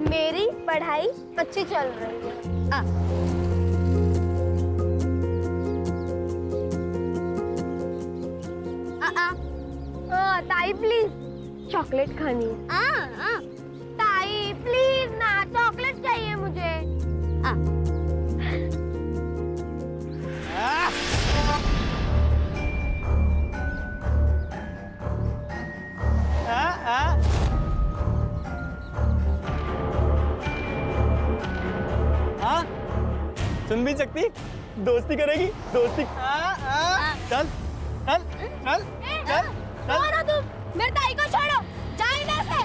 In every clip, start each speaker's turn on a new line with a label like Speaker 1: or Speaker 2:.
Speaker 1: मेरी पढ़ाई अच्छी चल रही है। ताई प्लीज चॉकलेट खानी है। ताई प्लीज ना, चॉकलेट चाहिए मुझे।
Speaker 2: सुन भी सकती, दोस्ती करेगी, दोस्ती। चल चल चल चल
Speaker 1: चल तुम, मेरे ताई को छोड़ो, जाओ इधर से।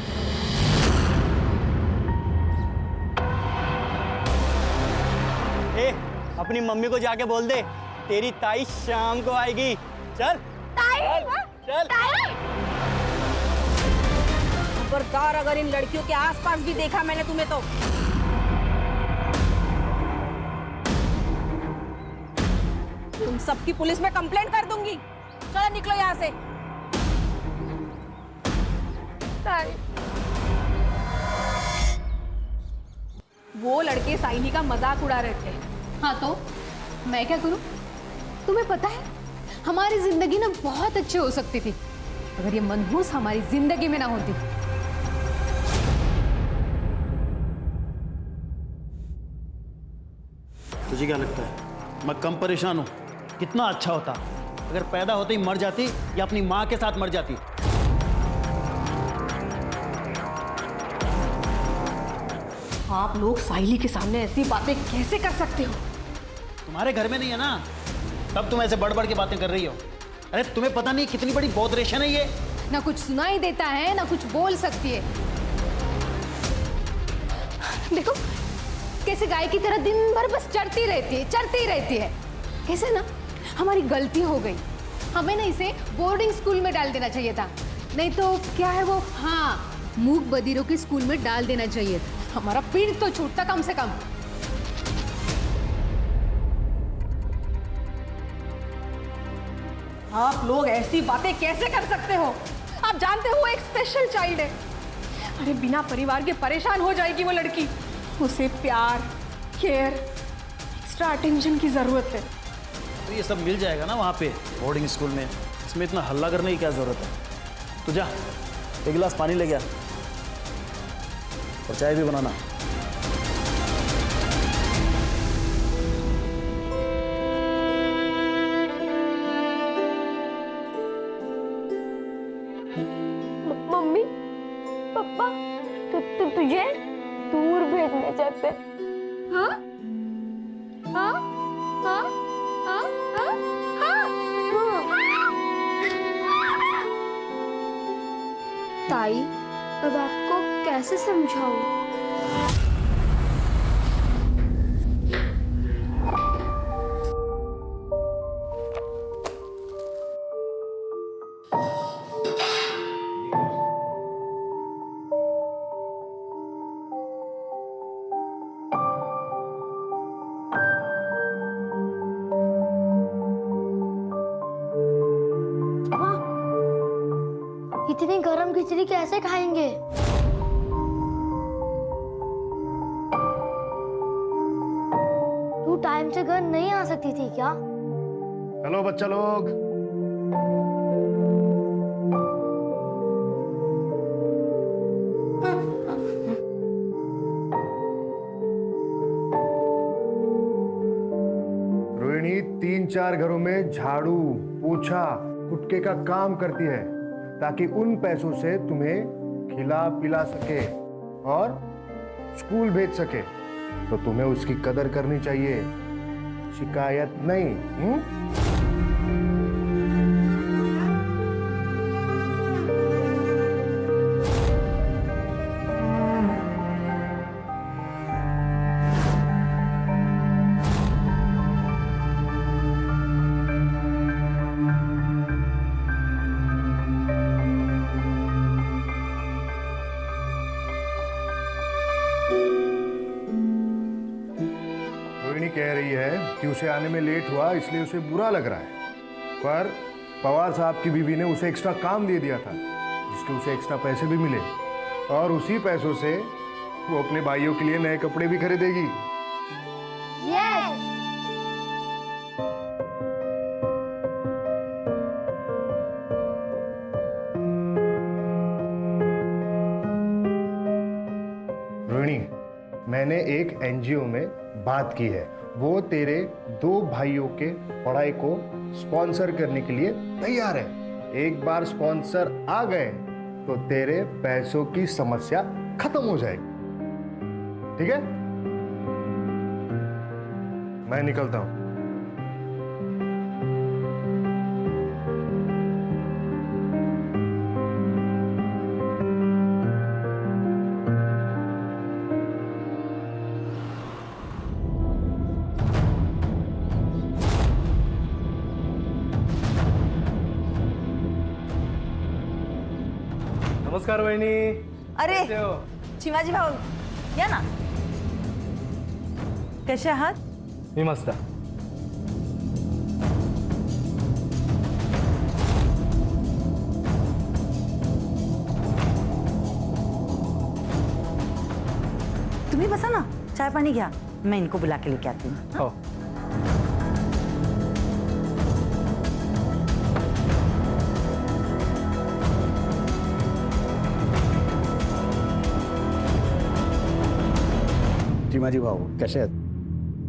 Speaker 2: ए, अपनी मम्मी को जाके बोल दे तेरी ताई शाम को आएगी। चल
Speaker 1: ताई,
Speaker 2: चल
Speaker 1: ताई।
Speaker 3: खबरदार अगर इन लड़कियों के आसपास भी देखा मैंने तुम्हें तो तुम सबकी पुलिस में कंप्लेंट कर दूंगी। चलो निकलो यहाँ से।
Speaker 1: ताई,
Speaker 3: वो लड़के साइनी का मजाक उड़ा रहे थे।
Speaker 4: हाँ तो मैं क्या करूं? तुम्हें पता है हमारी जिंदगी ना बहुत अच्छी हो सकती थी अगर ये मनहूस हमारी जिंदगी में ना होती।
Speaker 5: तुझे क्या लगता है मैं कम परेशान हूं? कितना अच्छा होता अगर पैदा होते ही मर जाती या अपनी मां के साथ मर जाती।
Speaker 3: आप लोग साइली के सामने ऐसी बातें कैसे कर सकते हो?
Speaker 5: तुम्हारे घर में नहीं है ना, तब तुम ऐसे बढ़ बढ़ के बातें कर रही हो। अरे तुम्हें पता नहीं कितनी बड़ी बौद्रेशन है ये।
Speaker 4: ना कुछ सुनाई देता है ना कुछ बोल सकती है। देखो कैसे गाय की तरह दिन भर बस चढ़ती रहती है। कैसे ना हमारी गलती हो गई, हमें ना इसे बोर्डिंग स्कूल में डाल देना चाहिए था। नहीं तो क्या है वो, हाँ, मूक बधिरों के स्कूल में डाल देना चाहिए था। हमारा पीठ तो छूटता कम से कम।
Speaker 3: आप लोग ऐसी बातें कैसे कर सकते हो? आप जानते हो वो एक स्पेशल चाइल्ड है। अरे बिना परिवार के परेशान हो जाएगी वो लड़की। उसे प्यार, केयर, एक्स्ट्रा अटेंशन की जरूरत है।
Speaker 5: तो ये सब मिल जाएगा ना वहाँ पे बोर्डिंग स्कूल में। इसमें इतना हल्ला करने की क्या जरूरत है? तो जा एक गिलास पानी ले गया और चाय भी बनाना।
Speaker 1: मम्मी पापा तुझे दूर भेजने चाहते। हाँ हाँ हाँ हाँ हाँ ताई, अब आपको कैसे समझाऊं? इतनी गरम खिचड़ी कैसे खाएंगे? तू टाइम से घर नहीं आ सकती थी क्या?
Speaker 6: चलो बच्चा लोग, रोहिणी 3-4 घरों में झाड़ू, पोछा, कुटके का काम करती है ताकि उन पैसों से तुम्हें खिला पिला सके और स्कूल भेज सके। तो तुम्हें उसकी कदर करनी चाहिए, शिकायत नहीं। कह रही है कि उसे आने में लेट हुआ इसलिए उसे बुरा लग रहा है, पर पवार साहब की बीवी ने उसे एक्स्ट्रा काम दे दिया था जिसके उसे एक्स्ट्रा पैसे भी मिले। और उसी पैसों से वो अपने भाइयों के लिए नए कपड़े भी खरीदेगी।
Speaker 1: यस।
Speaker 6: रोहिणी, मैंने एक एनजीओ में बात की है, वो तेरे 2 भाइयों के पढ़ाई को स्पॉन्सर करने के लिए तैयार है। एक बार स्पॉन्सर आ गए तो तेरे पैसों की समस्या खत्म हो जाएगी। ठीक है, मैं निकलता हूं।
Speaker 7: नमस्कार वहिनी.
Speaker 8: अरे
Speaker 7: कसे हो?
Speaker 8: शिवाजी भाऊ या ना. कसे आहात?
Speaker 7: मी मस्त.
Speaker 8: तुम्ही बसा ना, चाय पानी घ्या, मैं इनको बुला के लेके आती हूँ.
Speaker 7: हो.
Speaker 5: चिमाजी भाऊ कसे आहेत?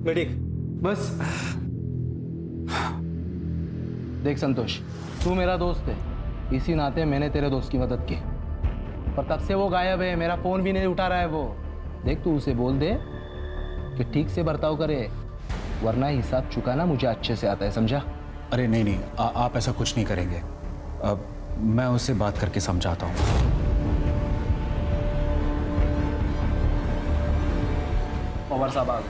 Speaker 7: मी ठीक. बस. देख संतोष, तू मेरा दोस्त है, इसी नाते मैंने तेरे दोस्त की मदद की, पर तब से वो गायब है, मेरा फोन भी नहीं उठा रहा है वो. देख तू उसे बोल दे कि ठीक से बर्ताव करे, वरना हिसाब चुकाना मुझे अच्छे से आता है, समझा?
Speaker 9: अरे नहीं नहीं, आप ऐसा कुछ नहीं करेंगे. अब मैं उससे बात करके समझाता हूँ.
Speaker 7: पवार साहब आ गए.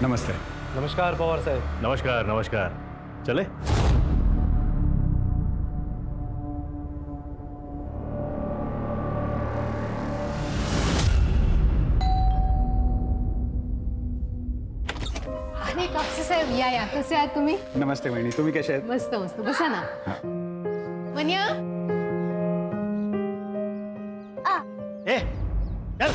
Speaker 9: नमस्ते.
Speaker 7: नमस्कार पवार साहब.
Speaker 10: नमस्कार नमस्कार. चले.
Speaker 4: अरे कापसे साहेब या कसे आहात तुम्ही?
Speaker 9: नमस्ते वहिनी, तुम्ही कसे आहेत?
Speaker 4: मस्त मस्त, बसा ना. मन्या
Speaker 2: ए चल.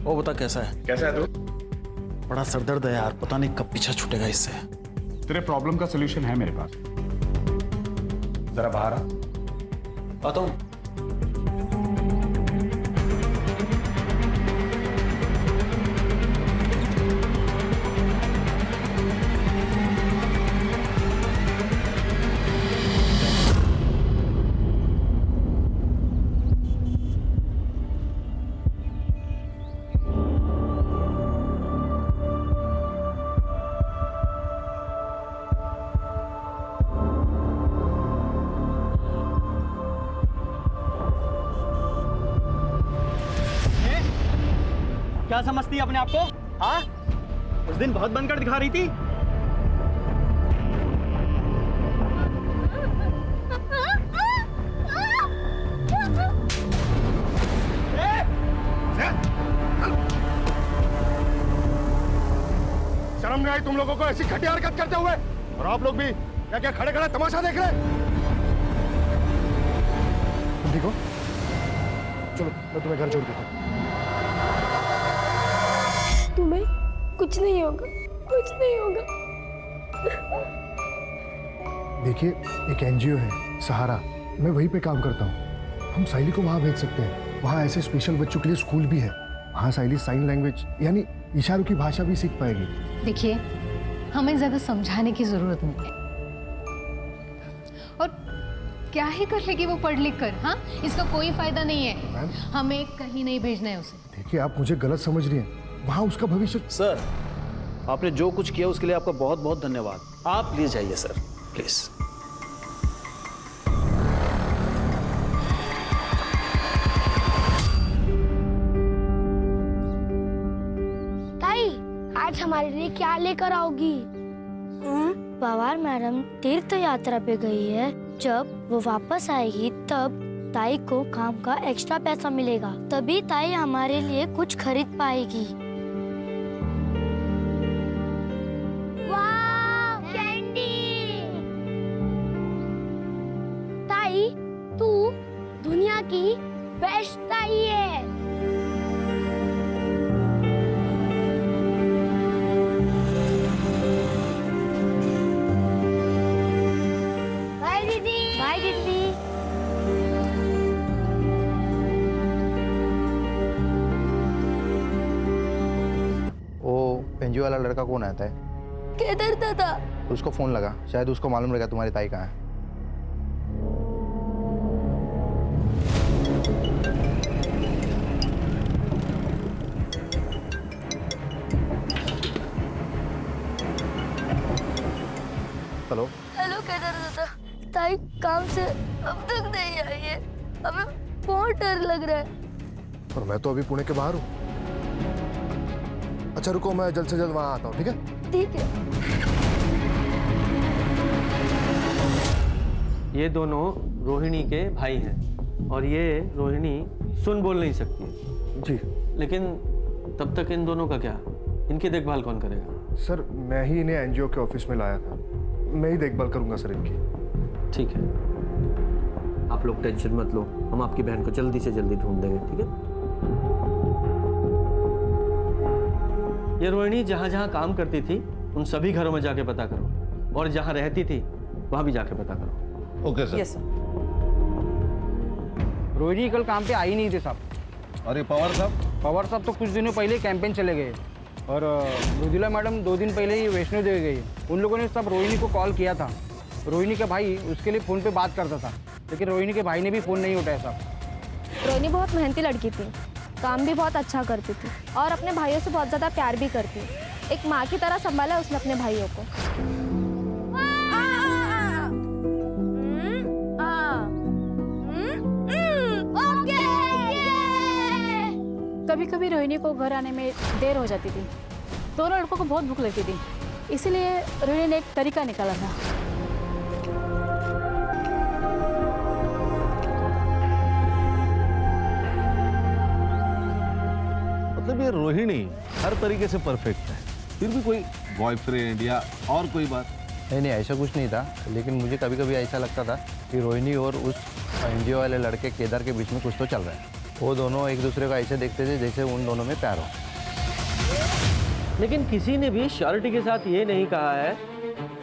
Speaker 5: वो बता कैसा है?
Speaker 9: कैसा है तू?
Speaker 5: बड़ा सरदर्द है यार, पता नहीं कब पीछा छूटेगा इससे.
Speaker 9: तेरे प्रॉब्लम का सोल्यूशन है मेरे पास. जरा बाहर आ.
Speaker 5: आता हूँ.
Speaker 2: क्या समझती है अपने आप को? हाँ, उस दिन बहुत बनकर दिखा रही थी.
Speaker 6: शर्म नहीं आई तुम लोगों को ऐसी घटिया हरकत करते हुए? और आप लोग भी क्या क्या खड़े खड़े तमाशा देख रहे? तुम देखो, चलो मैं तुम्हें घर छोड़ देता हूँ.
Speaker 1: तुम्हें कुछ नहीं होगा, कुछ नहीं होगा.
Speaker 6: देखिए, एक एनजीओ है सहारा, मैं वहीं पे काम करता हूँ. हम साइली को वहाँ भेज सकते हैं. वहाँ ऐसे स्पेशल बच्चों के लिए स्कूल भी है. वहाँ साइली साइन लैंग्वेज यानी इशारों की भाषा भी सीख पाएगी.
Speaker 4: देखिए, हमें ज्यादा समझाने की जरूरत नहीं है. और क्या ही कर लेगी वो पढ़ लिख कर? हाँ, इसका कोई फायदा नहीं है.
Speaker 6: मैम,
Speaker 4: हमें कहीं नहीं भेजना है उसे.
Speaker 6: देखिए आप मुझे गलत समझ रही हैं. वहाँ उसका भविष्य.
Speaker 5: सर, आपने जो कुछ किया उसके लिए आपका बहुत बहुत धन्यवाद. आप प्लीज जाइए सर, प्लीज.
Speaker 1: ताई, आज हमारे लिए क्या लेकर आओगी? पवार मैडम तीर्थ यात्रा पे गई है. जब वो वापस आएगी तब ताई को काम का एक्स्ट्रा पैसा मिलेगा, तभी ताई हमारे लिए कुछ खरीद पाएगी. वाह, कैंडी!
Speaker 7: एनजीओ वाला लड़का कौन आता है?
Speaker 1: केदार दादा।
Speaker 7: उसको फोन लगा, शायद उसको मालूम रहेगा तुम्हारी ताई कहाँ है। हेलो
Speaker 1: हेलो केदार दादा, ताई काम से अब तक नहीं आई है, हमें बहुत डर लग रहा है।
Speaker 6: और मैं तो अभी पुणे के बाहर हूँ। अच्छा रुको, मैं जल्द से जल्द वहाँ आता हूँ, ठीक है?
Speaker 1: ठीक है।
Speaker 11: ये दोनों रोहिणी के भाई हैं और ये रोहिणी सुन बोल नहीं सकती है।
Speaker 6: जी
Speaker 11: लेकिन तब तक इन दोनों का क्या, इनकी देखभाल कौन करेगा?
Speaker 6: सर, मैं ही इन्हें एनजीओ के ऑफिस में लाया था, मैं ही देखभाल करूंगा सर इनकी।
Speaker 11: ठीक है, आप लोग टेंशन मत लो, हम आपकी बहन को जल्दी से जल्दी ढूंढ देंगे, ठीक है? ये रोहिणी जहाँ जहाँ काम करती थी उन सभी घरों में जाके पता करो, और जहाँ रहती थी वहाँ भी जाके पता करो।
Speaker 10: Okay sir.
Speaker 8: Yes sir.
Speaker 12: Rohini कल काम पे आई नहीं थे साहब।
Speaker 10: और ये पवार साहब?
Speaker 12: पवार साहब तो कुछ दिनों पहले कैंपेन चले गए, और मृदुला मैडम 2 दिन पहले ही वैष्णो देवी गई। उन लोगों ने सब रोहिणी को कॉल किया था। रोहिणी का भाई उसके लिए फ़ोन पे बात करता था, लेकिन रोहिणी के भाई ने भी फ़ोन नहीं उठाया साहब।
Speaker 1: रोहिणी बहुत मेहनती लड़की थी, काम भी बहुत अच्छा करती थी और अपने भाइयों से बहुत ज़्यादा प्यार भी करती। एक माँ की तरह संभाला उसने अपने भाइयों को।
Speaker 3: कभी कभी रोहिणी को घर आने में देर हो जाती थी। दोनों लड़कों को बहुत भूख लगती थी, इसीलिए रोहिणी ने एक तरीका निकाला था।
Speaker 10: मतलब ये रोहिणी हर तरीके से परफेक्ट है, फिर भी कोई बॉयफ्रेंड या और कोई बात?
Speaker 7: नहीं, ऐसा कुछ नहीं था, लेकिन मुझे कभी कभी ऐसा लगता था कि रोहिणी और उस एनजीओ वाले लड़के केदार के बीच में कुछ तो चल रहा है। वो दोनों एक दूसरे को ऐसे देखते थे जैसे उन दोनों में प्यार हो।
Speaker 11: लेकिन किसी ने भी श्योरिटी के साथ ये नहीं कहा है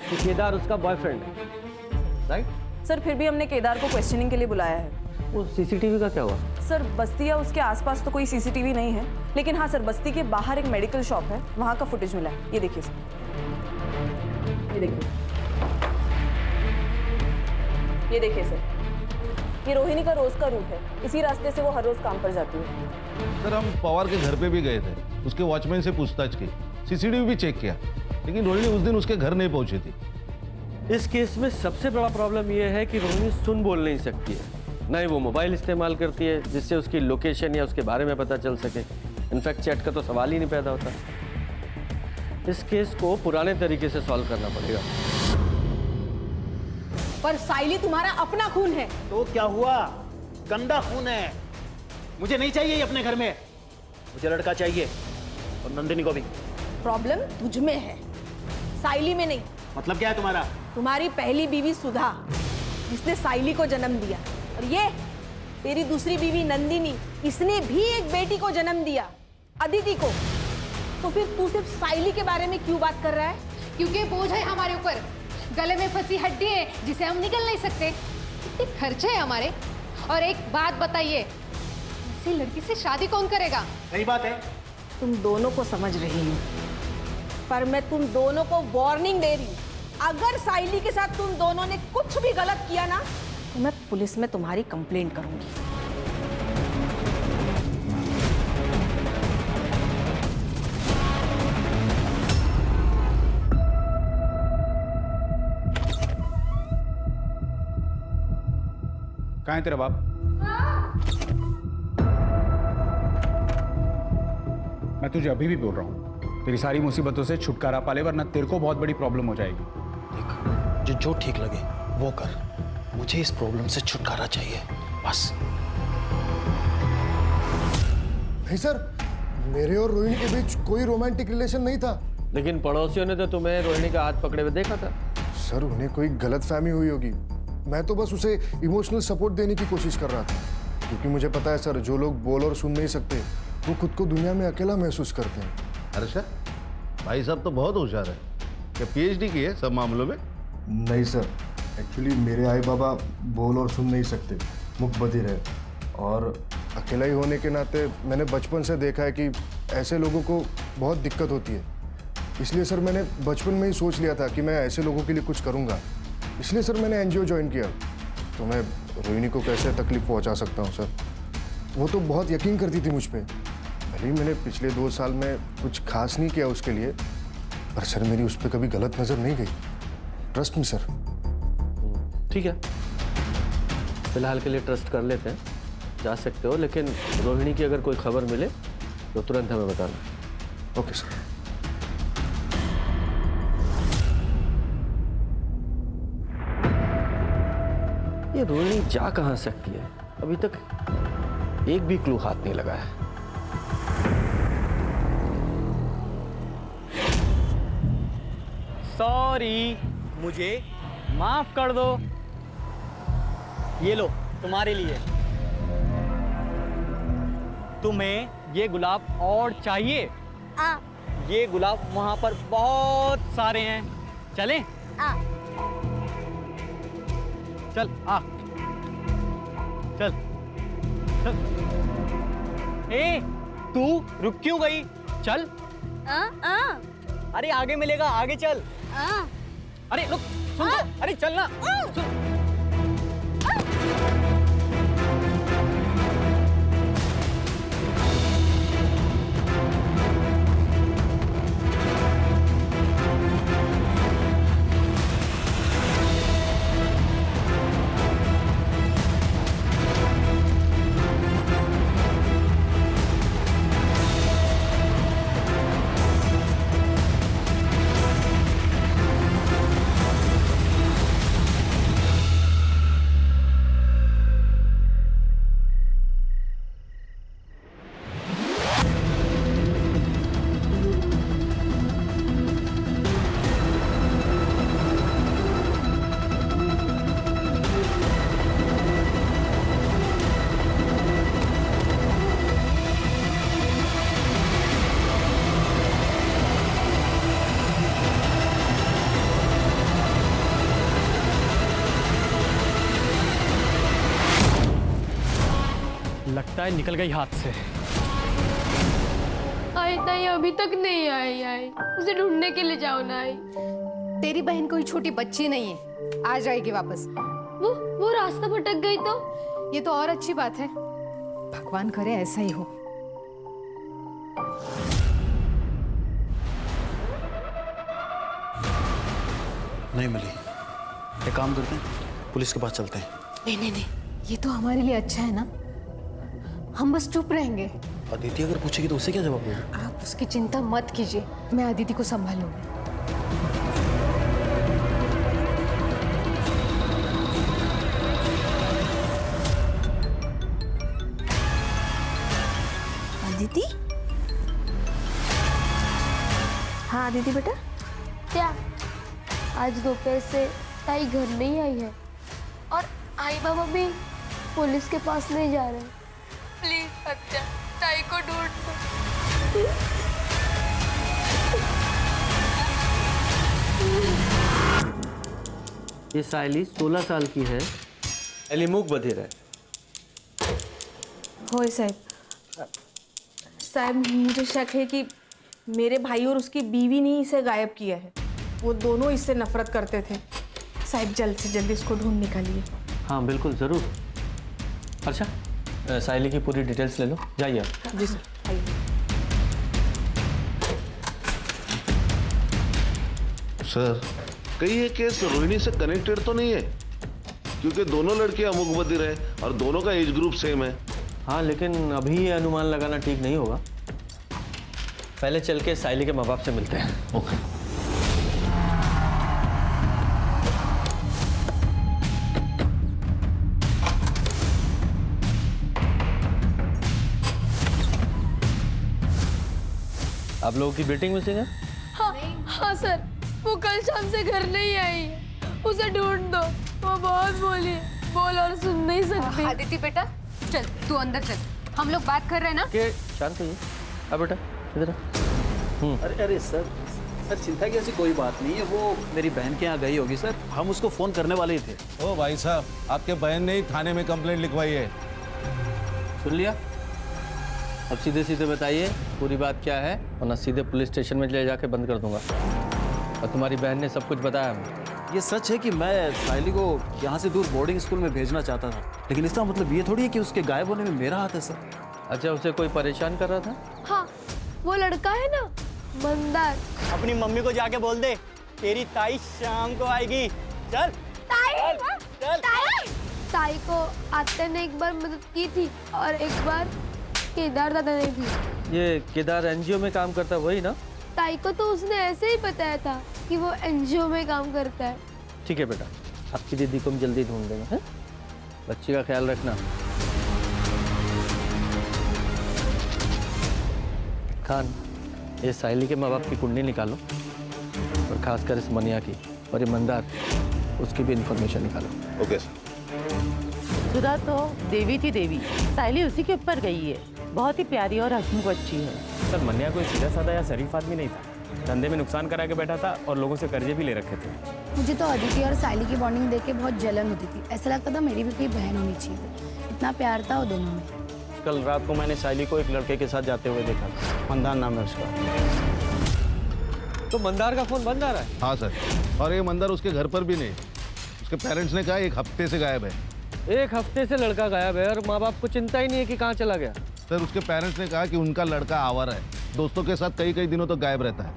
Speaker 11: कि केदार उसका बॉयफ्रेंड है, राइट?
Speaker 8: सर फिर भी हमने केदार को क्वेश्चनिंग के लिए बुलाया है।
Speaker 11: वो सीसीटीवी का क्या हुआ?
Speaker 8: सर बस्ती या उसके आसपास तो कोई सीसीटीवी नहीं है, लेकिन हाँ सर, बस्ती के बाहर एक मेडिकल शॉप है, वहाँ का फुटेज मिला है। ये देखिए सर, ये देखिए, ये देखिए सर, ये रोहिणी का रोज का रूट है। इसी रास्ते से वो हर रोज काम पर जाती है।
Speaker 10: सर हम पवार के घर पे भी गए थे, उसके वॉचमैन से पूछताछ की, सीसीटीवी भी चेक किया, लेकिन रोहिणी उस दिन उसके घर नहीं पहुंची थी।
Speaker 11: इस केस में सबसे बड़ा प्रॉब्लम यह है कि रोहिणी सुन बोल नहीं सकती है, न ही वो मोबाइल इस्तेमाल करती है जिससे उसकी लोकेशन या उसके बारे में पता चल सके। इनफैक्ट चैट का तो सवाल ही नहीं पैदा होता। इस केस को पुराने तरीके से सॉल्व करना पड़ेगा।
Speaker 3: पर साइली तुम्हारा अपना खून है।
Speaker 5: तो क्या हुआ? गंदा खून है, मुझे नहीं चाहिए ये अपने घर में। मुझे लड़का चाहिए, और नंदिनी को भी।
Speaker 3: प्रॉब्लम तुझ में है, साइली में नहीं।
Speaker 5: मतलब क्या है तुम्हारा?
Speaker 3: तुम्हारी पहली बीवी सुधा, जिसने साइली को जन्म दिया, और ये तेरी दूसरी बीवी नंदिनी, इसने भी एक बेटी को जन्म दिया, अदिति को। तो फिर तू सिर्फ साइली के बारे में क्यों बात कर रहा है?
Speaker 4: क्योंकि बोझ है हमारे ऊपर, गले में फंसी हड्डी है जिसे हम निकल नहीं सकते, इतने खर्चे हैं हमारे। और एक बात बताइए, ऐसी लड़की से शादी कौन करेगा?
Speaker 5: सही बात है।
Speaker 3: तुम दोनों को समझ रही हूँ, पर मैं तुम दोनों को वार्निंग दे रही हूँ। अगर साइली के साथ तुम दोनों ने कुछ भी गलत किया ना, तो मैं पुलिस में तुम्हारी कंप्लेंट करूंगी।
Speaker 9: कहाँ है तेरा बाप? मैं तुझे अभी भी बोल रहा हूँ, तेरी सारी मुसीबतों से छुटकारा पा ले, वरना तेरे को बहुत बड़ी प्रॉब्लम हो जाएगी।
Speaker 5: देख, जो ठीक लगे वो कर, मुझे इस प्रॉब्लम से छुटकारा चाहिए, बस।
Speaker 6: नहीं सर, मेरे और रोहिणी के बीच कोई रोमांटिक रिलेशन नहीं था।
Speaker 11: लेकिन पड़ोसियों ने तो तुम्हें रोहिणी का हाथ पकड़े हुए देखा था।
Speaker 6: सर उन्हें कोई गलतफहमी हुई होगी, मैं तो बस उसे इमोशनल सपोर्ट देने की कोशिश कर रहा था, क्योंकि मुझे पता है सर, जो लोग बोल और सुन नहीं सकते वो खुद को दुनिया में अकेला महसूस करते हैं।
Speaker 10: अच्छा, भाई साहब तो बहुत होशियार है। क्या पीएचडी की है सब मामलों में?
Speaker 6: नहीं सर, एक्चुअली मेरे आई बाबा बोल और सुन नहीं सकते, मुकबधिर है, और अकेला ही होने के नाते मैंने बचपन से देखा है कि ऐसे लोगों को बहुत दिक्कत होती है। इसलिए सर मैंने बचपन में ही सोच लिया था कि मैं ऐसे लोगों के लिए कुछ करूँगा। इसलिए सर मैंने एनजीओ ज्वाइन किया। तो मैं रोहिणी को कैसे तकलीफ पहुँचा सकता हूँ सर? वो तो बहुत यकीन करती थी मुझ पर। भले ही मैंने पिछले 2 साल में कुछ खास नहीं किया उसके लिए, पर सर मेरी उस पर कभी गलत नज़र नहीं गई। Trust me sir.
Speaker 11: ठीक है, फिलहाल के लिए ट्रस्ट कर लेते हैं, जा सकते हो, लेकिन रोहिणी की अगर कोई खबर मिले तो तुरंत हमें बताना।
Speaker 6: Okay sir.
Speaker 11: ये रोहिणी जा कहाँ सकती है? अभी तक एक भी क्लू हाथ नहीं लगा है।
Speaker 2: सॉरी, मुझे माफ कर दो। ये लो तुम्हारे लिए। तुम्हें ये गुलाब और चाहिए? ये गुलाब वहां पर बहुत सारे हैं। चलें? चल आ, चल चल। ए, तू रुक क्यों गई? चल। अरे आगे मिलेगा, आगे चल। अरे रुक, सुन तो, अरे चल ना। सुन। लगता है निकल गई हाथ से।
Speaker 1: आई ताई अभी तक नहीं आई। उसे ढूंढने के लिए जाओ ना। आई,
Speaker 4: तेरी बहन कोई छोटी बच्ची नहीं है, आ जाएगी वापस।
Speaker 1: वो रास्ता भटक गई तो?
Speaker 4: ये तो और अच्छी बात है, भगवान करे ऐसा ही हो।
Speaker 5: नहीं मिली। एक काम करते हैं, पुलिस के पास चलते हैं।
Speaker 4: नहीं, ये तो हमारे लिए अच्छा है ना, हम बस चुप रहेंगे।
Speaker 5: अदिति अगर पूछेगी तो उसे क्या जवाब देगा?
Speaker 4: आप उसकी चिंता मत कीजिए, मैं अदिति को संभालूंगी।
Speaker 8: अदिति? हाँ अदिति बेटा।
Speaker 1: क्या आज दोपहर से ताई घर नहीं आई है और आई बाबा भी पुलिस के पास नहीं जा रहे? प्लीज अच्छा ताई को ढूंढ दो।
Speaker 11: ये साइली 16 साल की है, एलिमुक बधिर है।
Speaker 8: होए साहब, मुझे शक है कि मेरे भाई और उसकी बीवी ने इसे गायब किया है। वो दोनों इससे नफरत करते थे। साहब जल्द से जल्द इसको ढूंढ निकालिए।
Speaker 11: हाँ बिल्कुल ज़रूर। अच्छा, साइली की पूरी डिटेल्स ले लो, जाइए आप।
Speaker 8: जी सर, आइए।
Speaker 10: सर, कहीं ये केस रोहिणी से कनेक्टेड तो नहीं है? क्योंकि दोनों लड़के अमुक बधिर हैं और दोनों का एज ग्रुप सेम है।
Speaker 11: हाँ, लेकिन अभी ये अनुमान लगाना ठीक नहीं होगा। पहले चल के साइली के माँ बाप से मिलते हैं।
Speaker 10: ओके।
Speaker 11: आप लोगों की बेटिंग मिसिंग है?
Speaker 1: हाँ सर, वो कल शाम से घर नहीं आई है। उसे ढूंढ दो। वो बहुत बोली, बोल और सुन नहीं सकती।
Speaker 4: आदिति बेटा चल, तू अंदर चल, हम लोग बात कर रहे हैं ना।
Speaker 11: के शांत होइए। अब बेटा इधर आ।
Speaker 5: अरे सर चिंता की ऐसी कोई बात नहीं है। वो मेरी बहन के यहाँ गई होगी सर, हम उसको फोन करने वाले ही थे।
Speaker 10: ओ भाई साहब, आपके बहन ने ही थाने में कंप्लेंट लिखवाई है।
Speaker 11: सुन लिया? अब सीधे सीधे बताइए, पूरी बात क्या है, वरना सीधे पुलिस स्टेशन में ले जाके बंद कर दूंगा। और तुम्हारी बहन ने सब कुछ बताया हमें।
Speaker 5: ये सच है कि मैं साइली को यहाँ से दूर बोर्डिंग स्कूल में भेजना चाहता था, लेकिन इसका मतलब ये थोड़ी है कि उसके गायब होने में मेरा हाथ है सर।
Speaker 11: अच्छा, उसे कोई परेशान कर रहा था?
Speaker 1: हाँ, वो लड़का है ना मंदार।
Speaker 2: अपनी मम्मी को जाके बोल दे तेरी ताई शाम को आएगी। चल
Speaker 1: ताई,
Speaker 2: चल।
Speaker 1: ताई को आते ने एक बार मदद की थी और एक बार केदार दादा ने भी।
Speaker 11: ये केदार एनजीओ में काम करता है वही ना?
Speaker 1: ताई को तो उसने ऐसे ही बताया था कि वो एनजीओ में काम करता है।
Speaker 11: ठीक है बेटा, आपकी दीदी को हम जल्दी ढूंढ देंगे, हैं? बच्ची का ख्याल रखना। खान, ये साइली के माँ बाप की कुंडली निकालो और खासकर इस मनिया की, और ये मंदार, उसकी भी इंफॉर्मेशन निकालो।
Speaker 10: Okay sir.
Speaker 13: सुधा तो देवी थी देवी, साइली उसी के ऊपर गई है। बहुत ही प्यारी और हंसमुख बच्ची है।
Speaker 14: सर मन्या कोई सीधा साधा या शरीफ आदमी नहीं था, धंधे में नुकसान करा के बैठा था और लोगों से कर्जे भी ले रखे थे।
Speaker 15: मुझे तो अदिति और साइली की बॉन्डिंग देख के बहुत जलन होती थी। ऐसा लगता था मेरी भी कोई बहन होनी चाहिए। इतना प्यार था वो दोनों में।
Speaker 5: कल रात को मैंने साइली को एक लड़के के साथ जाते हुए देखा, मंदार नाम है उसका।
Speaker 11: तो मंदार का फोन बंद आ रहा है?
Speaker 10: हाँ सर, और ये मंदार उसके घर पर भी नहीं। उसके पेरेंट्स ने कहा 1 हफ्ते से गायब है।
Speaker 11: 1 हफ्ते से लड़का गायब है और माँ बाप को चिंता ही नहीं है कि कहाँ चला गया।
Speaker 10: सर उसके पेरेंट्स ने कहा कि उनका लड़का आवारा है, दोस्तों के साथ कई दिनों तक गायब रहता है।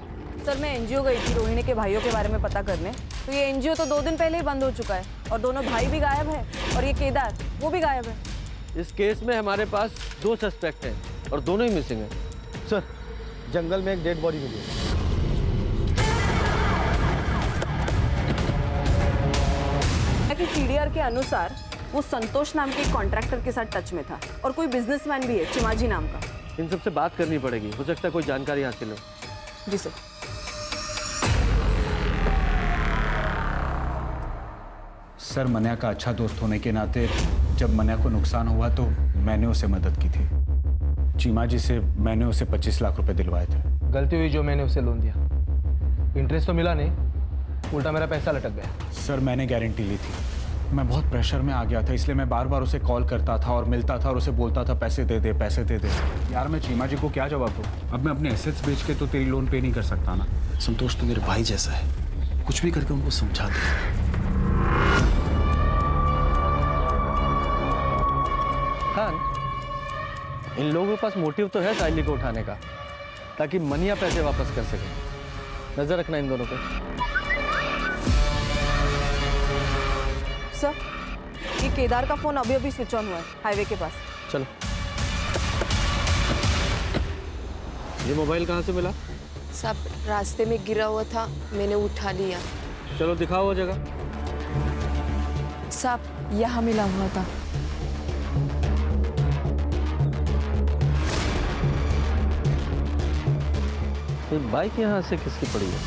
Speaker 8: सर मैं एनजीओ गई थी रोहिणी के भाइयों के बारे में पता करने, तो ये एनजीओ तो 2 दिन पहले ही बंद हो चुका है और दोनों भाई भी गायब है और ये केदार वो भी गायब है।
Speaker 11: इस केस में हमारे पास 2 सस्पेक्ट हैं और दोनों ही मिसिंग हैं।
Speaker 5: सर जंगल में एक डेड बॉडी मिली है।
Speaker 8: सीडीआर के अनुसार वो संतोष नाम के कॉन्ट्रैक्टर के साथ टच में था और कोई बिजनेसमैन भी है चिमाजी नाम का।
Speaker 11: इन सबसे बात करनी पड़ेगी, हो सकता है कोई जानकारी हासिल हो।
Speaker 8: जी सर।
Speaker 9: सर मन्या का अच्छा दोस्त होने के नाते जब मन्या को नुकसान हुआ तो मैंने उसे मदद की थी। चीमा जी से मैंने उसे 25 लाख रुपए दिलवाए थे।
Speaker 7: गलती हुई जो मैंने उसे लोन दिया, इंटरेस्ट तो मिला नहीं, उल्टा मेरा पैसा लटक गया।
Speaker 9: सर मैंने गारंटी ली थी, मैं बहुत प्रेशर में आ गया था, इसलिए मैं बार बार उसे कॉल करता था और मिलता था और उसे बोलता था पैसे दे दे पैसे दे दे। यार मैं चीमा जी को क्या जवाब दूँ? अब मैं अपने एसेट्स बेच के तो तेरी लोन पे नहीं कर सकता ना।
Speaker 5: संतोष तो मेरे भाई जैसा है, कुछ भी करके उनको समझा दे।
Speaker 11: खान, इन लोगों के पास मोटिव तो है साइली को उठाने का, ताकि मनिया पैसे वापस कर सके। नजर रखना इन दोनों पे।
Speaker 8: सर ये केदार का फोन अभी अभी स्विच ऑन हुआ है हाईवे के पास।
Speaker 11: चलो। ये मोबाइल कहाँ से मिला?
Speaker 16: सब रास्ते में गिरा हुआ था, मैंने उठा लिया।
Speaker 11: चलो दिखाओ वो जगह।
Speaker 16: सब यहाँ मिला हुआ था।
Speaker 11: तो बाइक यहाँ से किसकी पड़ी है?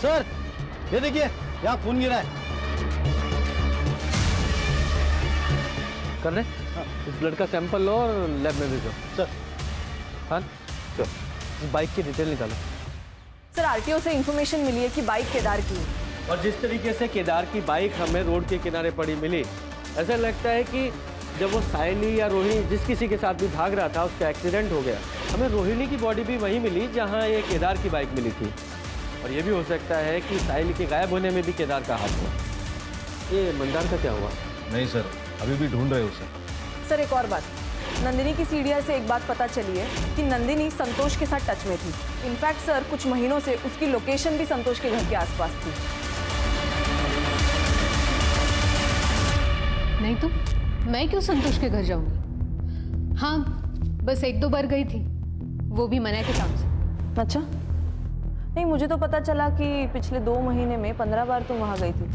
Speaker 5: सर ये देखिए, यहाँ खून गिरा है।
Speaker 11: कर ले, इस ब्लड का सैंपल लो और लैब में भेजो।
Speaker 5: सर।
Speaker 11: हाँ, इस बाइक की डिटेल निकालो।
Speaker 8: सर आरटीओ से इंफॉर्मेशन मिली है कि बाइक केदार की है।
Speaker 11: और जिस तरीके से केदार की बाइक हमें रोड के किनारे पड़ी मिली, ऐसा लगता है कि जब वो साइली या रोहिणी जिस किसी के साथ भी भाग रहा था उसका एक्सीडेंट हो गया। हमें रोहिणी की बॉडी भी वहीं मिली जहाँ ये केदार की बाइक मिली थी। और ये भी हो सकता है कि साइली के गायब होने में भी केदार का हाथ हो। ये मंदार का क्या हुआ?
Speaker 10: नहीं सर, अभी भी ढूंढ रहे उसे।
Speaker 8: सर एक और बात, नंदिनी की सीडीआर से एक बात पता चली है कि नंदिनी संतोष के साथ टच में थी। इनफैक्ट सर कुछ महीनों से उसकी लोकेशन भी संतोष के घर के आसपास थी।
Speaker 4: नहीं तो मैं क्यों संतोष के घर जाऊंगी? हाँ, बस 1-2 बार गई थी, वो भी मना के काम से।
Speaker 8: अच्छा, नहीं मुझे तो पता चला कि पिछले 2 महीने में 15 बार तुम वहाँ गई थी।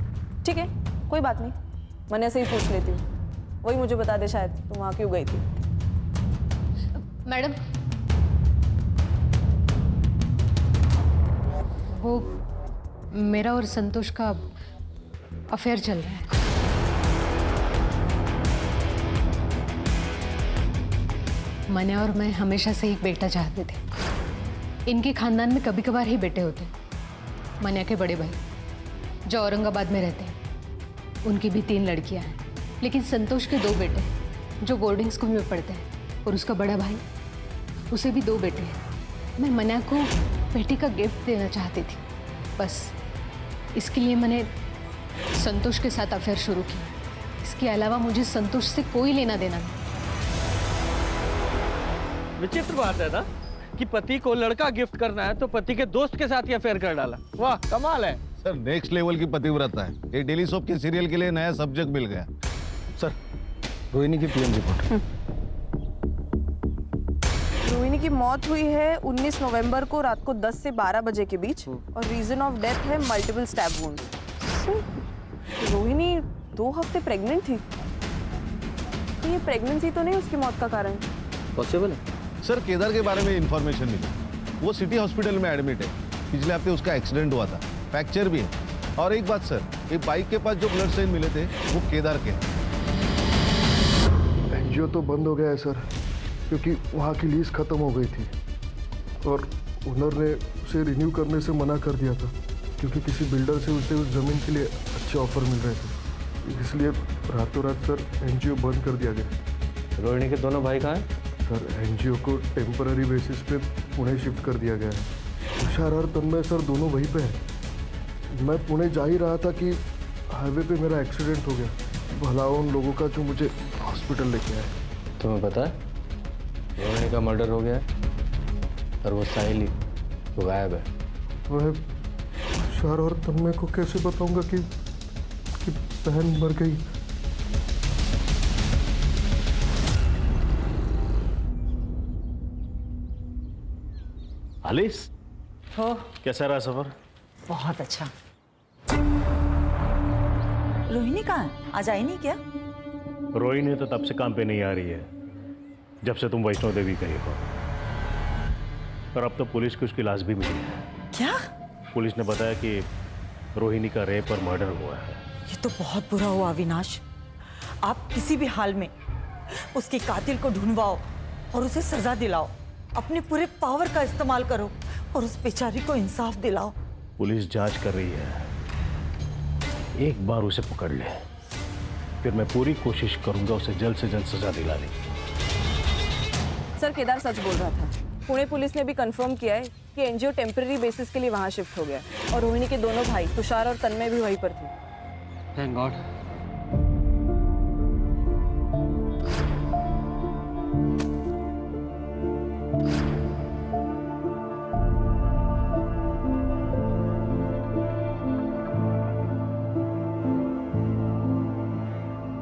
Speaker 8: ठीक है, कोई बात नहीं, मैंने से ही पूछ लेती हूँ, वही मुझे बता दे शायद तुम वहाँ क्यों गई थी।
Speaker 4: मैडम, वो मेरा और संतोष का अफेयर चल रहा है। मन्या और मैं हमेशा से एक बेटा चाहते थे। इनके खानदान में कभी कभार ही बेटे होते। मन्या के बड़े भाई जो औरंगाबाद में रहते हैं, उनकी भी 3 लड़कियां हैं, लेकिन संतोष के 2 बेटे, जो बोर्डिंग स्कूल में पढ़ता है, और उसका बड़ा भाई, उसे भी 2 बेटे हैं। मैं मना को बेटे का गिफ्ट देना चाहती थी, बस इसके लिए मैंने संतोष के साथ अफेयर शुरू किया। इसके अलावा मुझे संतोष से कोई लेना देना नहीं।
Speaker 11: विचित्र बात है ना कि पति को लड़का गिफ्ट करना है तो पति के दोस्त के साथ ही अफेयर कर डाला। वाह, कमाल है।
Speaker 10: सर नेक्स्ट लेवल की पतिव्रता है। ये डेली सोप के सीरियल के लिए नया सब्जेक्ट मिल गया।
Speaker 5: सर रोहिणी की पीएम रिपोर्ट।
Speaker 8: रोहिणी की मौत हुई है 19 नवंबर को रात को 10 से 12 बजे के बीच, और रीजन ऑफ डेथ है मल्टीपल स्टैब वुंड। रोहिणी 2 हफ्ते प्रेग्नेंट थी, तो ये प्रेगनेंसी तो नहीं उसकी मौत का कारण?
Speaker 11: पॉसिबल है।
Speaker 10: सर केदार के बारे में इंफॉर्मेशन मिली, वो सिटी हॉस्पिटल में एडमिट है। पिछले हफ्ते उसका एक्सीडेंट हुआ था, फ्रैक्चर भी है। और एक बात सर, ये बाइक के पास जो ब्लड सेन मिले थे वो केदार के।
Speaker 6: एनजीओ तो बंद हो गया है सर, क्योंकि वहाँ की लीज खत्म हो गई थी और ओनर ने उसे रिन्यू करने से मना कर दिया था, क्योंकि किसी बिल्डर से उसे उस जमीन के लिए अच्छे ऑफर मिल रहे थे। इसलिए रातों रात सर एनजीओ बंद कर दिया गया।
Speaker 11: रोहिणी के दोनों भाई कहाँ हैं?
Speaker 6: सर एनजीओ को टेम्पररी बेसिस पे पुणे शिफ्ट कर दिया गया है। तुषार और तन्मय सर दोनों वहीं पे हैं। मैं पुणे जा ही रहा था कि हाईवे पे मेरा एक्सीडेंट हो गया। भला उन लोगों का जो मुझे हॉस्पिटल लेके आए।
Speaker 11: तुम्हें पता है रोहिणी का मर्डर हो गया है और वो साहिली वो गायब है।
Speaker 6: मैं तुषार और तन्मय को कैसे बताऊंगा कि बहन मर गई?
Speaker 5: आलिस, कैसा रहा सफर?
Speaker 13: बहुत अच्छा। रोहिणी कहाँ है? आज आई नहीं क्या?
Speaker 5: रोहिणी तो तब से काम पे नहीं आ रही है जब से तुम वैष्णो देवी गई हो। और अब तो पुलिस की उसकी लाश भी मिली है।
Speaker 13: क्या?
Speaker 5: पुलिस ने बताया कि रोहिणी का रेप और मर्डर हुआ है।
Speaker 13: ये तो बहुत बुरा हुआ अविनाश। आप किसी भी हाल में उसके कातिल को ढूंढवाओ और उसे सजा दिलाओ। अपने पूरे पावर का इस्तेमाल करो और उस बेचारी को इंसाफ दिलाओ।
Speaker 5: पुलिस जांच कर रही है, एक बार उसे पकड़ ले, फिर मैं पूरी कोशिश करूंगा उसे जल्द से जल्द सजा दिलाने की।
Speaker 8: सर केदार सच बोल रहा था। पुणे पुलिस ने भी कंफर्म किया है कि एनजीओ टेम्पररी बेसिस के लिए वहां शिफ्ट हो गया, और रोहिणी के दोनों भाई तुषार और तन्मय भी वहीं पर थे।
Speaker 11: Thank God.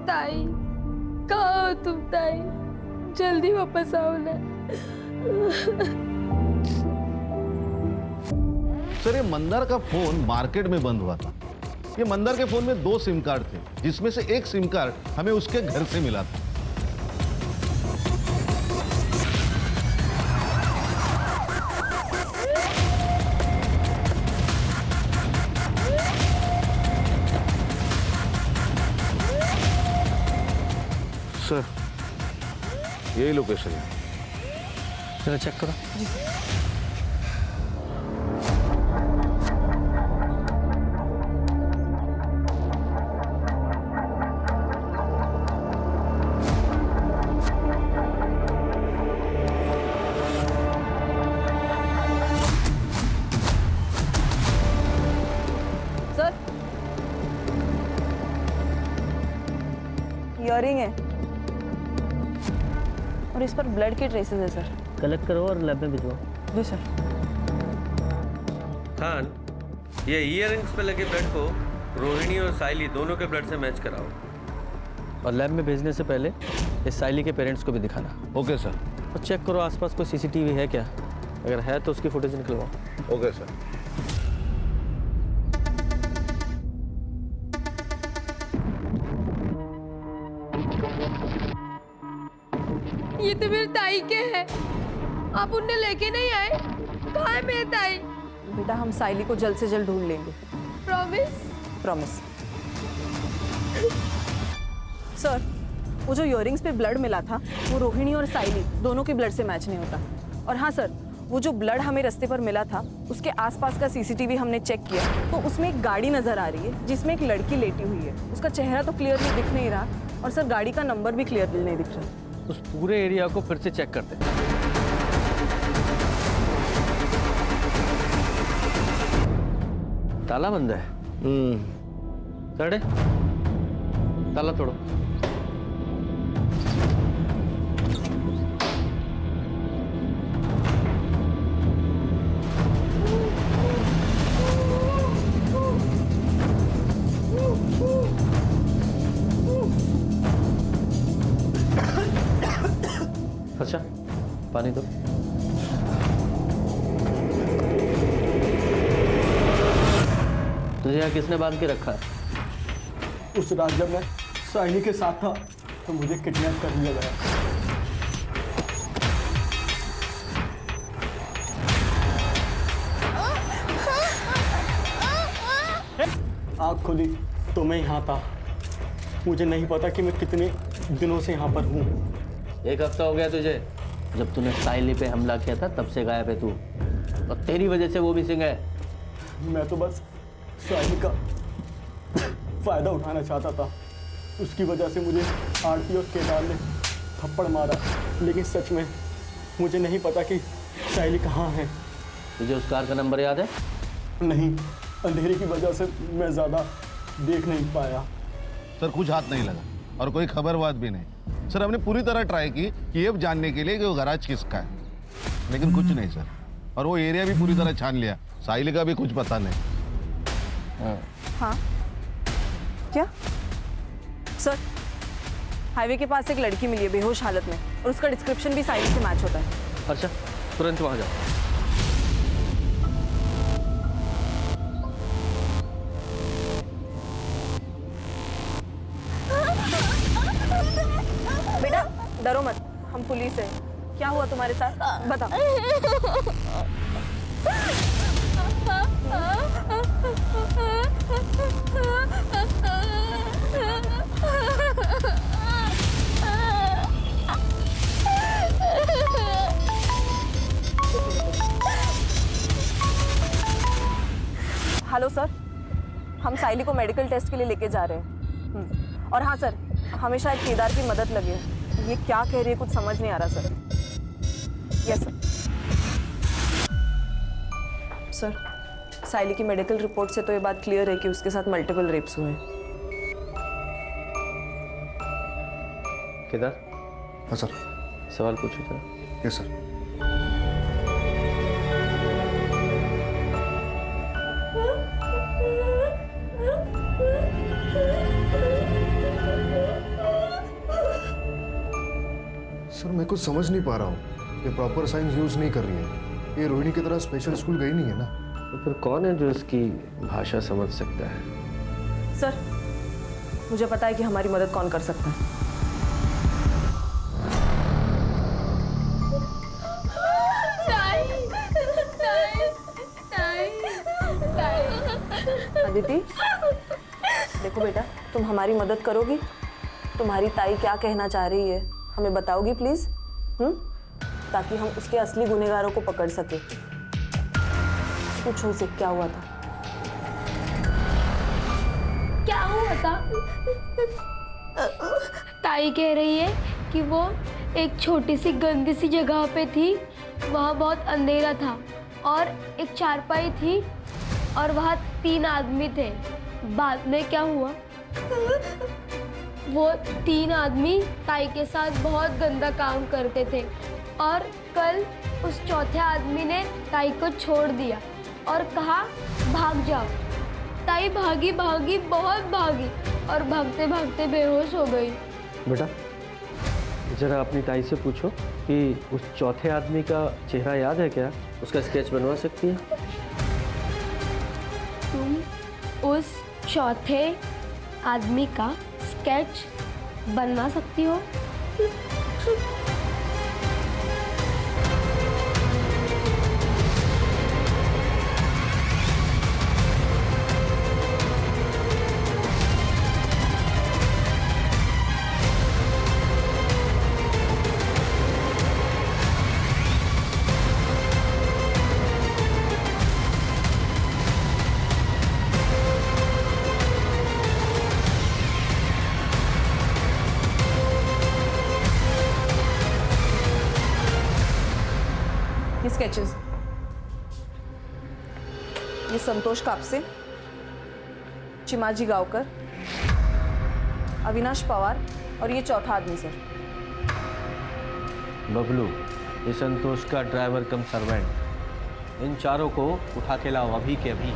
Speaker 1: ताई, कहाँ हो तुम ताई? जल्दी वापस आओ ना।
Speaker 10: सर ये मंदार का फोन मार्केट में बंद हुआ था। ये मंदार के फोन में 2 सिम कार्ड थे, जिसमें से एक सिम कार्ड हमें उसके घर से मिला था। सर यही लोकेशन है।
Speaker 11: चलो चेक करो।
Speaker 8: सर इयरिंग है और इस पर ब्लड के ट्रेसेस है सर।
Speaker 11: कलेक्ट करो और लैब में भिजवाओ।
Speaker 8: जी सर।
Speaker 11: खान, ये ईयरिंग्स पे लगे ब्लड को रोहिणी और साइली दोनों के ब्लड से मैच कराओ, और लैब में भेजने से पहले इस साइली के पेरेंट्स को भी दिखाना।
Speaker 10: Okay sir.
Speaker 11: और चेक करो आसपास कोई सीसीटीवी है क्या, अगर है तो उसकी फुटेज निकलवाओ।
Speaker 10: Okay sir.
Speaker 1: ये तो मेरे ताई के हैं। आप उन्हें लेके नहीं आए? कहाँ है मेरे ताई?
Speaker 8: बेटा हम साइली को जल्द से जल्द ढूंढ लेंगे।
Speaker 1: प्रॉमिस?
Speaker 8: प्रॉमिस। सर वो जो इयरिंग्स पे ब्लड मिला था वो रोहिणी और साइली दोनों के ब्लड से मैच नहीं होता। और हाँ सर, वो जो ब्लड हमें रास्ते पर मिला था उसके आसपास का सीसीटीवी हमने चेक किया तो उसमें एक गाड़ी नजर आ रही है जिसमें एक लड़की लेटी हुई है। उसका चेहरा तो क्लियरली दिख नहीं रहा, और सर गाड़ी का नंबर भी क्लियरली नहीं दिख रहा।
Speaker 11: उस पूरे एरिया को फिर से चेक करते हैं। ताला बंद है। सड़े ताला तोड़ो। अच्छा पानी दो। तुझे यहाँ किसने बांध के रखा है?
Speaker 17: उस रात जब मैं साहिनी के साथ था तो मुझे किडनैप कर लिया गया। आँख खोली तो मैं यहाँ था। मुझे नहीं पता कि मैं कितने दिनों से यहाँ पर हूँ।
Speaker 11: 1 हफ्ता हो गया तुझे। जब तूने साहिली पे हमला किया था तब से गायब है तू, और तेरी वजह से वो मिसिंग है।
Speaker 17: मैं तो बस साहिनी का फायदा उठाना चाहता था। उसकी वजह से मुझे आरती और केदार ने थप्पड़ मारा, लेकिन सच में मुझे नहीं पता कि साहिली कहाँ है।
Speaker 11: तुझे उस कार का नंबर याद है?
Speaker 17: नहीं, अंधेरे की वजह से मैं ज़्यादा देख नहीं पाया।
Speaker 10: सर कुछ हाथ नहीं लगा और कोई खबरबात भी नहीं। सर हमने पूरी तरह ट्राई की कि ये जानने के लिए कि वो गैराज किसका है, लेकिन कुछ नहीं सर। और वो एरिया भी पूरी तरह छान लिया, साहिल का भी कुछ पता नहीं।
Speaker 8: हाँ क्या सर? हाईवे के पास एक लड़की मिली है बेहोश हालत में, और उसका डिस्क्रिप्शन भी साहिल से मैच होता है।
Speaker 11: अच्छा तुरंत वहां जाओ।
Speaker 8: बेटा डरो मत, हम पुलिस है। क्या हुआ तुम्हारे साथ बताओ। हेलो सर, हम साइली को मेडिकल टेस्ट के लिए लेके जा रहे हैं। और हाँ सर, हमें शायद केदार की मदद लगे। ये क्या कह रही है कुछ समझ नहीं आ रहा सर। यस सर, साइली की मेडिकल रिपोर्ट से तो ये बात क्लियर है कि उसके साथ मल्टीपल रेप्स हुए हैं।
Speaker 11: केदार।
Speaker 6: हाँ सर।
Speaker 11: सवाल पूछो जरा।
Speaker 6: Yes sir. सर मैं कुछ समझ नहीं पा रहा हूँ। ये प्रॉपर साइंस यूज नहीं कर रही है। ये रोहिणी की तरह स्पेशल स्कूल गई नहीं है ना।
Speaker 11: तो फिर कौन है जो इसकी भाषा समझ सकता है?
Speaker 8: सर मुझे पता है कि हमारी मदद कौन कर सकता है। अदिति देखो बेटा, तुम हमारी मदद करोगी? तुम्हारी ताई क्या कहना चाह रही है हमें बताओगी प्लीज? ताकि हम उसके असली गुनहगारों को पकड़ सके। पूछो उसे क्या हुआ था।
Speaker 1: क्या हुआ था? ताई कह रही है कि वो एक छोटी सी गंदी सी जगह पे थी। वहाँ बहुत अंधेरा था और एक चारपाई थी और वहाँ 3 आदमी थे। बाद में क्या हुआ, वो 3 आदमी ताई के साथ बहुत गंदा काम करते थे और कल उस चौथे आदमी ने ताई को छोड़ दिया और कहा भाग जाओ। ताई भागी भागी बहुत भागी और भागते भागते बेहोश हो गई।
Speaker 11: बेटा जरा अपनी ताई से पूछो कि उस चौथे आदमी का चेहरा याद है क्या? उसका स्केच बनवा सकती है?
Speaker 1: तुम उस चौथे आदमी का स्केच बनवा सकती हो?
Speaker 8: स्केचेस। ये संतोष कापसे, चिमाजी गांवकर, अविनाश पवार और ये चौथा आदमी सर।
Speaker 11: बबलू, ये संतोष का ड्राइवर कम सर्वेंट, इन चारों को उठा के लाओ अभी के अभी।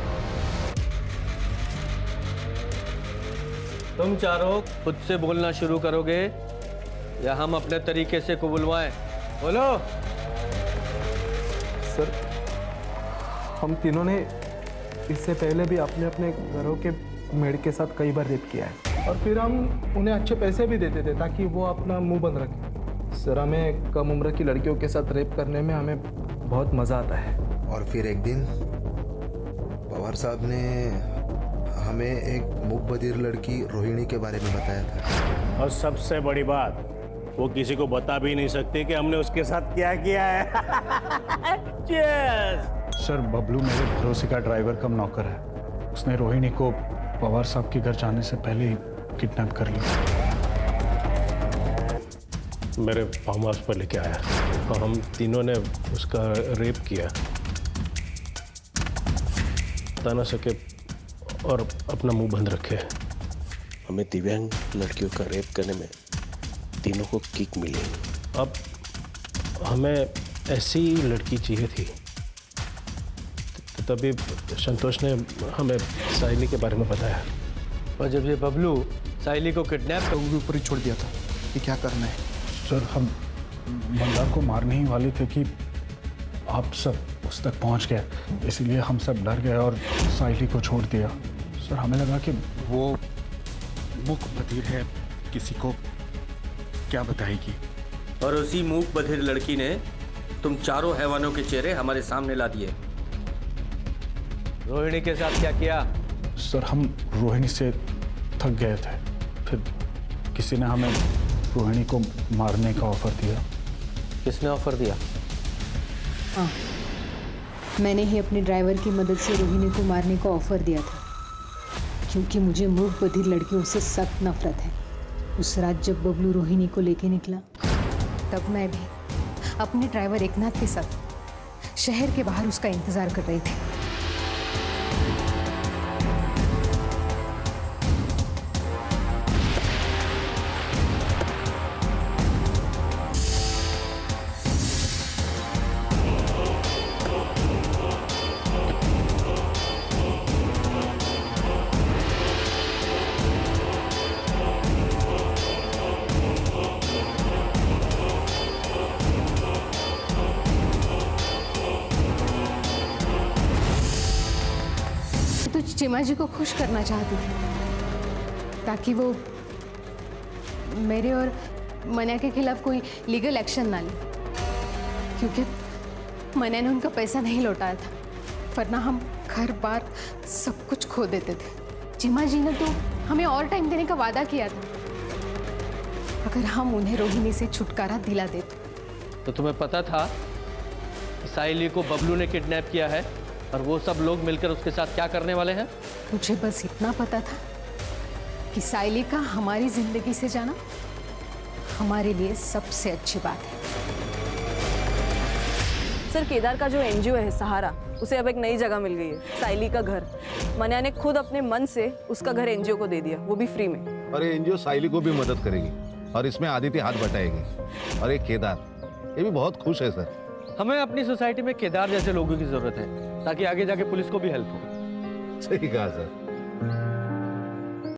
Speaker 11: तुम चारों खुद से बोलना शुरू करोगे या हम अपने तरीके से को बुलवाएं? बोलो।
Speaker 7: सर, हम तीनों ने इससे पहले भी अपने अपने घरों के मेड के साथ कई बार रेप किया है और फिर हम उन्हें अच्छे पैसे भी देते थे ताकि वो अपना मुंह बंद रखें। सर, हमें कम उम्र की लड़कियों के साथ रेप करने में हमें बहुत मज़ा आता है।
Speaker 18: और फिर एक दिन पवार साहब ने हमें एक मूक बधिर लड़की रोहिणी के बारे में बताया था।
Speaker 19: और सबसे बड़ी बात, वो किसी को बता भी नहीं सकते कि हमने उसके साथ क्या किया है।
Speaker 9: सर, बबलू मेरे भरोसे का ड्राइवर कम नौकर है। उसने रोहिणी को पवार साहब के घर जाने से पहले ही किडनैप कर लिया।
Speaker 19: मेरे फार्म हाउस पर लेके आया और हम तीनों ने उसका रेप किया, बता ना सके और अपना मुंह बंद रखे।
Speaker 20: हमें दिव्यांग लड़कियों का रेप करने में तीनों को किक मिली।
Speaker 19: अब हमें ऐसी लड़की चाहिए थी, तो तभी संतोष ने हमें साइली के बारे में बताया।
Speaker 11: और जब ये बबलू साइली को किडनैप
Speaker 9: तो वो ऊपर ही छोड़ दिया था कि क्या करना है। सर, हम मंदार को मारने ही वाले थे कि आप सब उस तक पहुंच गए, इसलिए हम सब डर गए और साइली को छोड़ दिया। सर, हमें लगा कि वो मूक बधिर है, किसी को क्या बताएगी।
Speaker 11: और उसी मूक बधिर लड़की ने तुम चारों हैवानों के चेहरे हमारे सामने ला दिए। रोहिणी के साथ क्या किया?
Speaker 9: सर, हम रोहिणी से थक गए थे, फिर किसी ने हमें रोहिणी को मारने का ऑफर दिया।
Speaker 11: किसने ऑफर दिया?
Speaker 4: हाँ, मैंने ही अपने ड्राइवर की मदद से रोहिणी को मारने का ऑफर दिया था, क्योंकि मुझे मूक बधिर लड़कियों से सख्त नफरत है। उस रात जब बबलू रोहिणी को लेके निकला, तब मैं भी अपने ड्राइवर एकनाथ के साथ शहर के बाहर उसका इंतजार कर रही थी। चिमा जी को खुश करना चाहती थी ताकि वो मेरे और मन्या के खिलाफ कोई लीगल एक्शन ना ले, क्योंकि मन्या ने उनका पैसा नहीं लौटाया था, वरना हम घर बार सब कुछ खो देते थे। चिमा जी ने तो हमें और टाइम देने का वादा किया था अगर हम उन्हें रोहिणी से छुटकारा दिला देते।
Speaker 11: तो तुम्हें पता था साइली को बबलू ने किडनैप किया है और वो सब लोग मिलकर उसके साथ क्या करने वाले हैं?
Speaker 4: मुझे बस इतना पता था कि साइली का हमारी जिंदगी से जाना हमारे लिए सबसे अच्छी बात है।
Speaker 8: सर, केदार का जो एनजीओ है सहारा, उसे अब एक नई जगह मिल गई है, साइली का घर। मन्या ने खुद अपने मन से उसका घर एनजीओ को दे दिया, वो भी फ्री में।
Speaker 10: और ये एनजीओ साइली को भी मदद करेगी और इसमें आदित्य हाथ बटाएगी। और ये केदार, ये भी बहुत खुश है सर।
Speaker 11: हमें अपनी सोसाइटी में केदार जैसे लोगों की जरूरत है ताकि आगे जाके पुलिस को भी हेल्प हो।
Speaker 10: सही कहा सर।